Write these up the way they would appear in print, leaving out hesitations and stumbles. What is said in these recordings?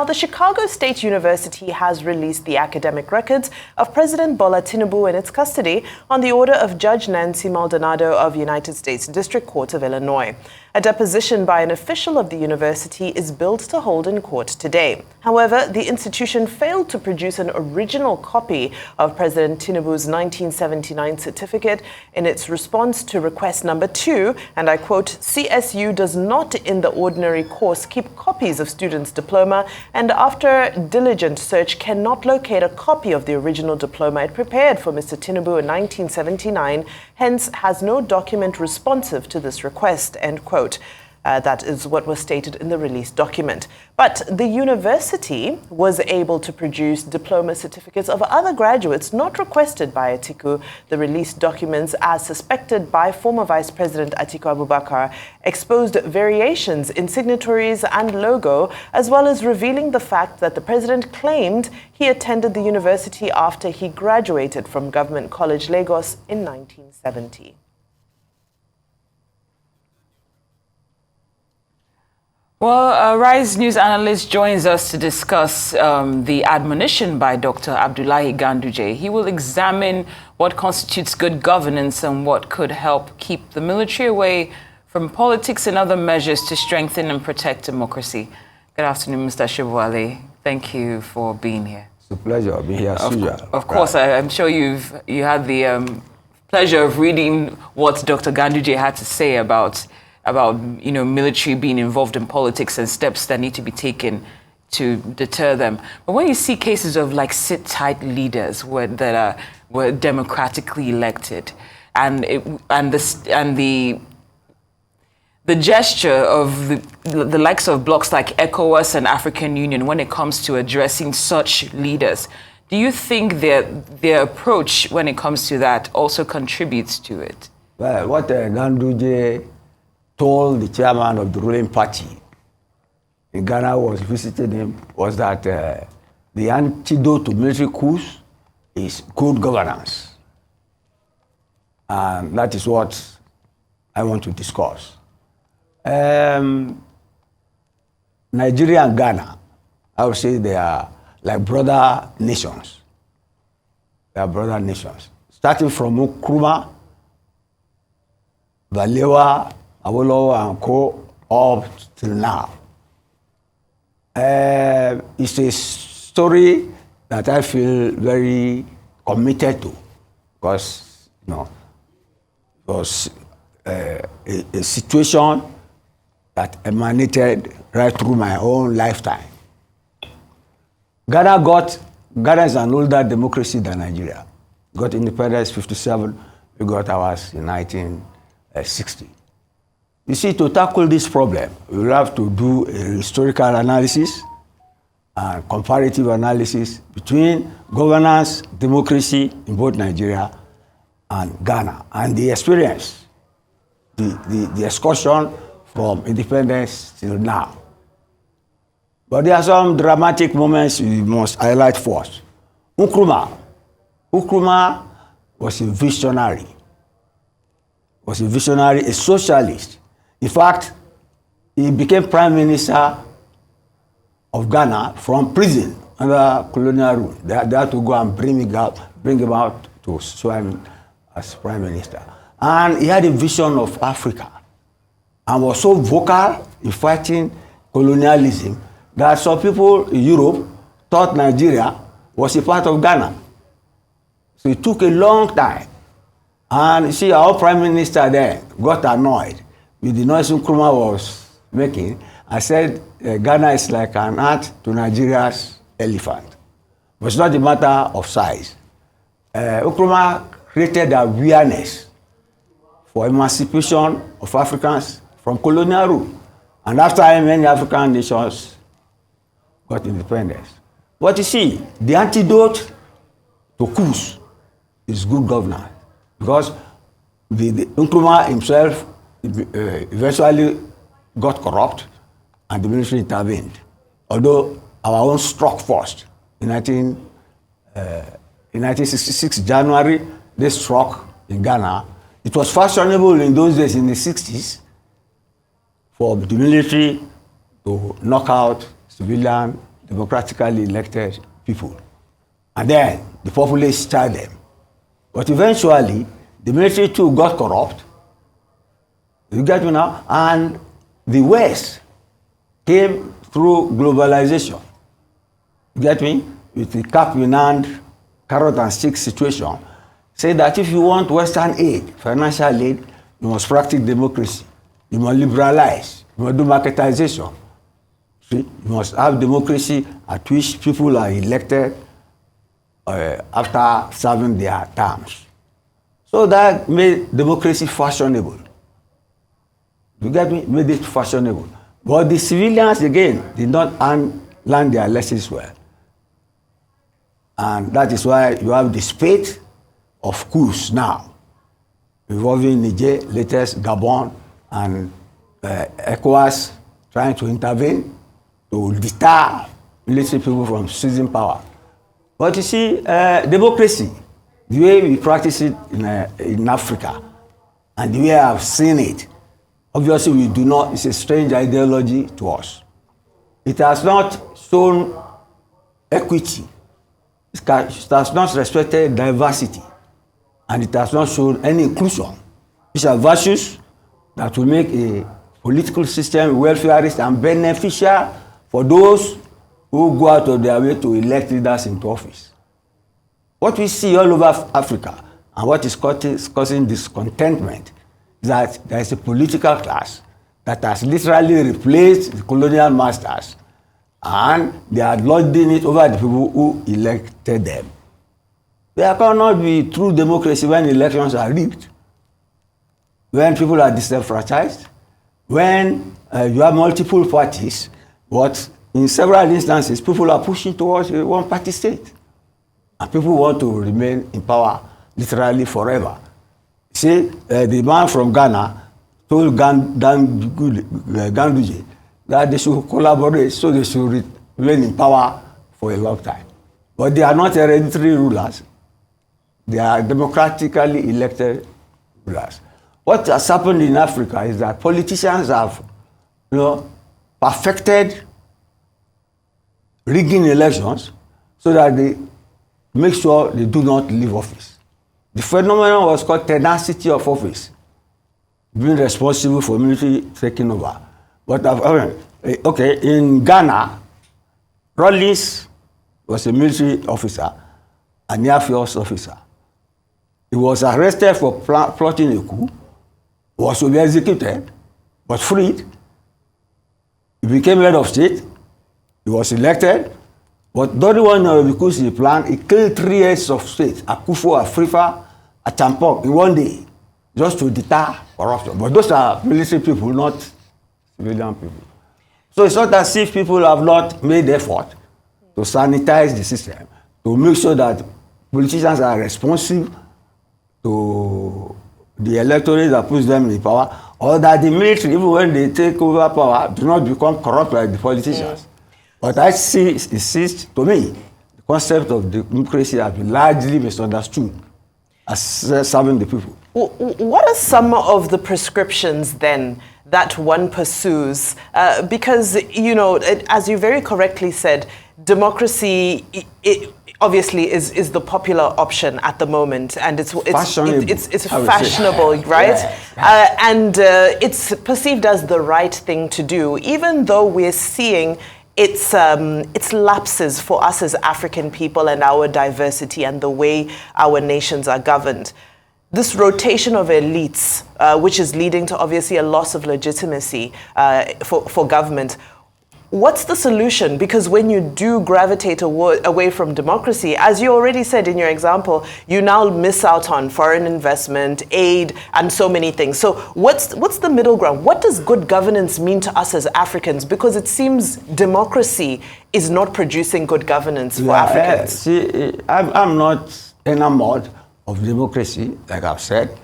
Now, the Chicago State University has released the academic records of President Bola Tinubu in its custody on the order of Judge Nancy Maldonado of United States District Court of Illinois. A deposition by an official of the university is billed to hold in court today. However, the institution failed to produce an original copy of President Tinubu's 1979 certificate in its response to request number 2, and I quote, "CSU does not in the ordinary course keep copies of students' diploma, and after diligent search cannot locate a copy of the original diploma it prepared for Mr. Tinubu in 1979, hence has no document responsive to this request," end quote. That is what was stated in the released document. But the university was able to produce diploma certificates of other graduates not requested by Atiku. The released documents, as suspected by former Vice President Atiku Abubakar, exposed variations in signatories and logo, as well as revealing the fact that the president claimed he attended the university after he graduated from Government College Lagos in 1970. Well, Rise News analyst joins us to discuss the admonition by Dr. Abdullahi Ganduje. He will examine what constitutes good governance and what could help keep the military away from politics and other measures to strengthen and protect democracy. Good afternoon, Mr. Sobowale. Thank you for being here. It's a pleasure being here. Of course, I'm sure you had the pleasure of reading what Dr. Ganduje had to say about military being involved in politics and steps that need to be taken to deter them. But when you see cases of like sit-tight leaders that were democratically elected, and the gesture of the likes of blocs like ECOWAS and African Union when it comes to addressing such leaders, do you think that their approach when it comes to that also contributes to it? Well, what Ganduje told the chairman of the ruling party in Ghana was visiting him was that the antidote to military coups is good governance. And that is what I want to discuss. Nigeria and Ghana, I would say they are like brother nations. They are brother nations. Starting from Nkrumah, Balewa, Awolowo and Co. up till now. It's a story that I feel very committed to because, it was a situation that emanated right through my own lifetime. Ghana is an older democracy than Nigeria. We got independence 57, we got ours in 1960. You see, to tackle this problem, we will have to do a historical analysis and comparative analysis between governance, democracy in both Nigeria and Ghana, and the experience, the excursion from independence till now. But there are some dramatic moments we must highlight first. Nkrumah was a visionary, a socialist. In fact, he became Prime Minister of Ghana from prison under colonial rule. They had to go and bring him out to swear him as Prime Minister. And he had a vision of Africa and was so vocal in fighting colonialism that some people in Europe thought Nigeria was a part of Ghana. So it took a long time. And you see, our Prime Minister there got annoyed with the noise Nkrumah was making. I said, Ghana is like an ant to Nigeria's elephant. But it's not a matter of size. Nkrumah created awareness for emancipation of Africans from colonial rule. And after him, many African nations got independence. But you see, the antidote to coups is good governance. Because the Nkrumah himself eventually got corrupt and the military intervened. Although our own struck first. In 1966, January, they struck in Ghana. It was fashionable in those days, in the 60s, for the military to knock out civilian democratically elected people. And then the populace tried them. But eventually, the military too got corrupt. You get me now? And the West came through globalization. You get me? With the cap in hand, carrot and stick situation. Say that if you want Western aid, financial aid, you must practice democracy. You must liberalize. You must do marketization. See? You must have democracy at which people are elected after serving their terms. So that made democracy fashionable. You get me? Made it fashionable. But the civilians, again, did not learn their lessons well. And that is why you have the spate of coups now, involving Niger, latest Gabon, and ECOWAS trying to intervene to deter military people from seizing power. But you see, democracy, the way we practice it in Africa, and the way I've seen it, obviously we do not, it's a strange ideology to us. It has not shown equity. It has not respected diversity. And it has not shown any inclusion. These are virtues that will make a political system welfareist and beneficial for those who go out of their way to elect leaders into office. What we see all over Africa and what is causing discontentment is that there is a political class that has literally replaced the colonial masters, and they are lording it over the people who elected them. There cannot be true democracy when elections are rigged, when people are disenfranchised, when you have multiple parties, but in several instances, people are pushing towards a one-party state. And people want to remain in power literally forever. See, the man from Ghana told Ganduje that they should collaborate so they should remain in power for a long time. But they are not hereditary rulers. They are democratically elected rulers. What has happened in Africa is that politicians have, perfected rigging elections so that they make sure they do not leave office. The phenomenon was called tenacity of office, being responsible for military taking over. But okay, in Ghana, Rawlings was a military officer, an Air Force officer. He was arrested for plotting a coup, was to be executed, but freed. He became head of state. He was elected, but during one of the coups he planned, he killed 3 heads of state, Akufo, Afrifa, Achampong, in one day, just to deter corruption. But those are military people, not civilian people. So it's not as if people have not made effort to sanitize the system, to make sure that politicians are responsive to the electorate that puts them in power, or that the military, even when they take over power, do not become corrupt like the politicians. Yeah. But I see, it seems to me, the concept of democracy has been largely misunderstood as serving the people. What are some of the prescriptions then that one pursues? Because, as you very correctly said, democracy obviously is the popular option at the moment, and it's fashionable, right? Yes. And it's perceived as the right thing to do, even though we're seeing it's lapses for us as African people and our diversity and the way our nations are governed. This rotation of elites, which is leading to obviously a loss of legitimacy for government. What's the solution? Because when you do gravitate away from democracy, as you already said in your example, you now miss out on foreign investment, aid, and so many things. So what's the middle ground? What does good governance mean to us as Africans? Because it seems democracy is not producing good governance for Africans. See, I'm not enamored of democracy, like I've said,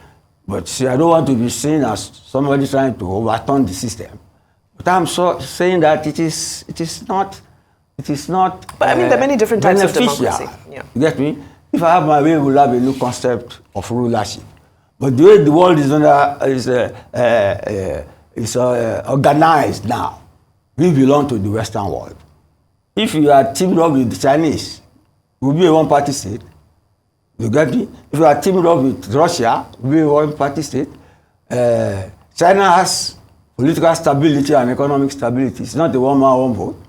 but see, I don't want to be seen as somebody trying to overturn the system. But I'm saying that it is not. But I mean, there are many different types of democracy. Yeah. You get me? If I have my way, we'll have a new concept of rulership. But the way the world is organized now, we belong to the Western world. if you are teamed up with the Chinese, it will be a one-party state. You get me? If you are teamed up with Russia, it will be a one-party state. China has political stability and economic stability. It's not a one-man, one vote.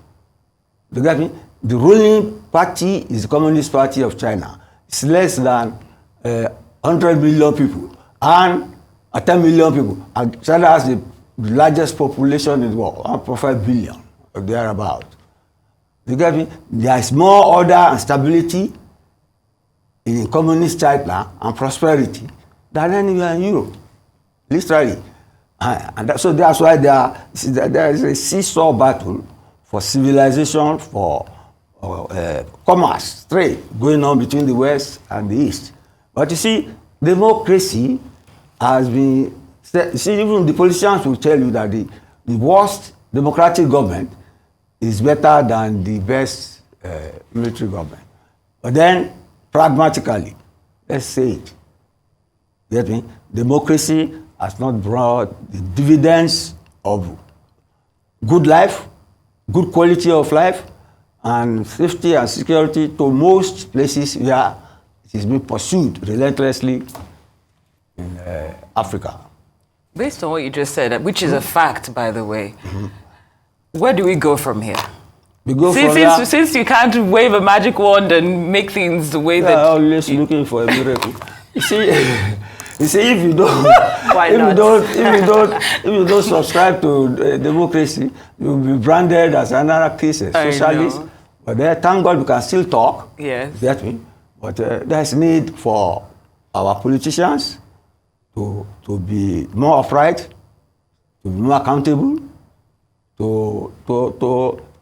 You get me? The ruling party is the Communist Party of China. It's less than 100 million people and 10 million people. And China has the largest population in the world, 1.5 billion or thereabout. You get me? There is more order and stability in communist China and prosperity than anywhere in Europe, literally. So that's why there is a seesaw battle for civilization, for commerce, trade going on between the West and the East. But you see, democracy has been, you see, even the politicians will tell you that the worst democratic government is better than the best military government. But then, pragmatically, let's say it. You get me? Democracy has not brought the dividends of good life, good quality of life, and safety and security to most places where it is being pursued relentlessly in Africa. Based on what you just said, which is a fact, by the way, where do we go from here? We go Since you can't wave a magic wand and make things the way that... always looking for a miracle. You see, if you don't, if you don't subscribe to democracy, you'll be branded as another case, a socialist. But there, thank God we can still talk. Yes. Get me? But there's need for our politicians to be more upright, to be more accountable, to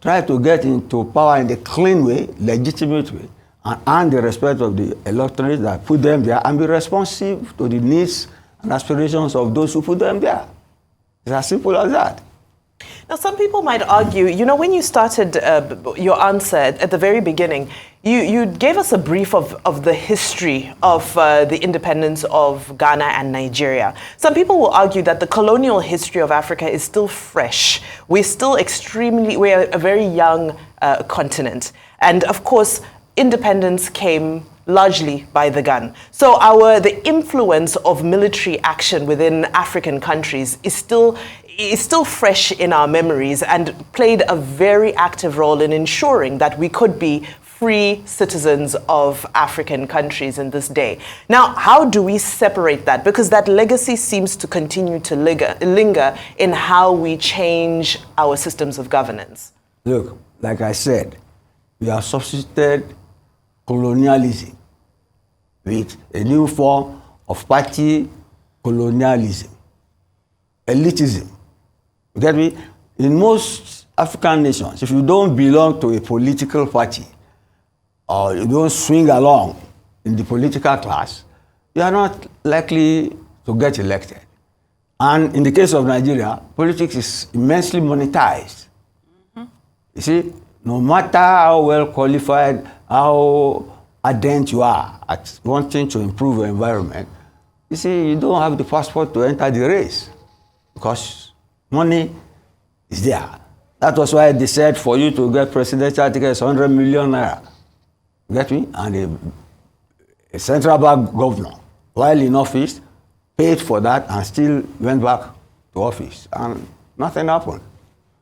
try to get into power in a clean way, legitimate way, and earn the respect of the electorate that put them there, and be responsive to the needs and aspirations of those who put them there. It's as simple as that. Now, some people might argue, you know, when you started your answer at the very beginning, you gave us a brief of the history of the independence of Ghana and Nigeria. Some people will argue that the colonial history of Africa is still fresh. We're a very young continent. And of course, independence came largely by the gun. So the influence of military action within African countries is still fresh in our memories and played a very active role in ensuring that we could be free citizens of African countries in this day. Now, how do we separate that? Because that legacy seems to continue to linger in how we change our systems of governance. Look, like I said, we have substituted colonialism with a new form of party colonialism, elitism. You get me? In most African nations, if you don't belong to a political party or you don't swing along in the political class, you are not likely to get elected. And in the case of Nigeria, politics is immensely monetized. You see, no matter how well qualified, how ardent you are at wanting to improve your environment, you see, you don't have the passport to enter the race because money is there. That was why they said for you to get presidential tickets, 100 million naira. You get me? And a central bank governor, while in office, paid for that and still went back to office. And nothing happened.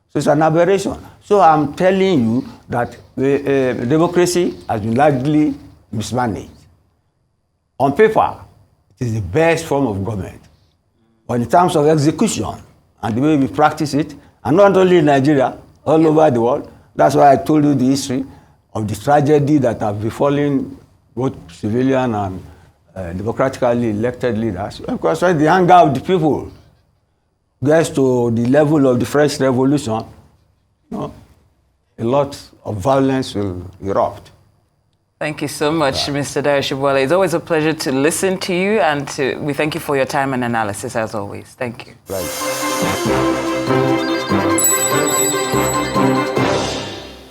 So it's an aberration. So I'm telling you that democracy has been largely mismanaged. On paper, it is the best form of government. But in terms of execution and the way we practice it, and not only in Nigeria, all over the world, that's why I told you the history of the tragedy that have befallen both civilian and democratically elected leaders. Because when the anger of the people gets to the level of the French Revolution, you know, a lot of violence will erupt. Thank you so much, Mr. Dayo Sobowale. It's always a pleasure to listen to you, and we thank you for your time and analysis, as always. Thank you. Right.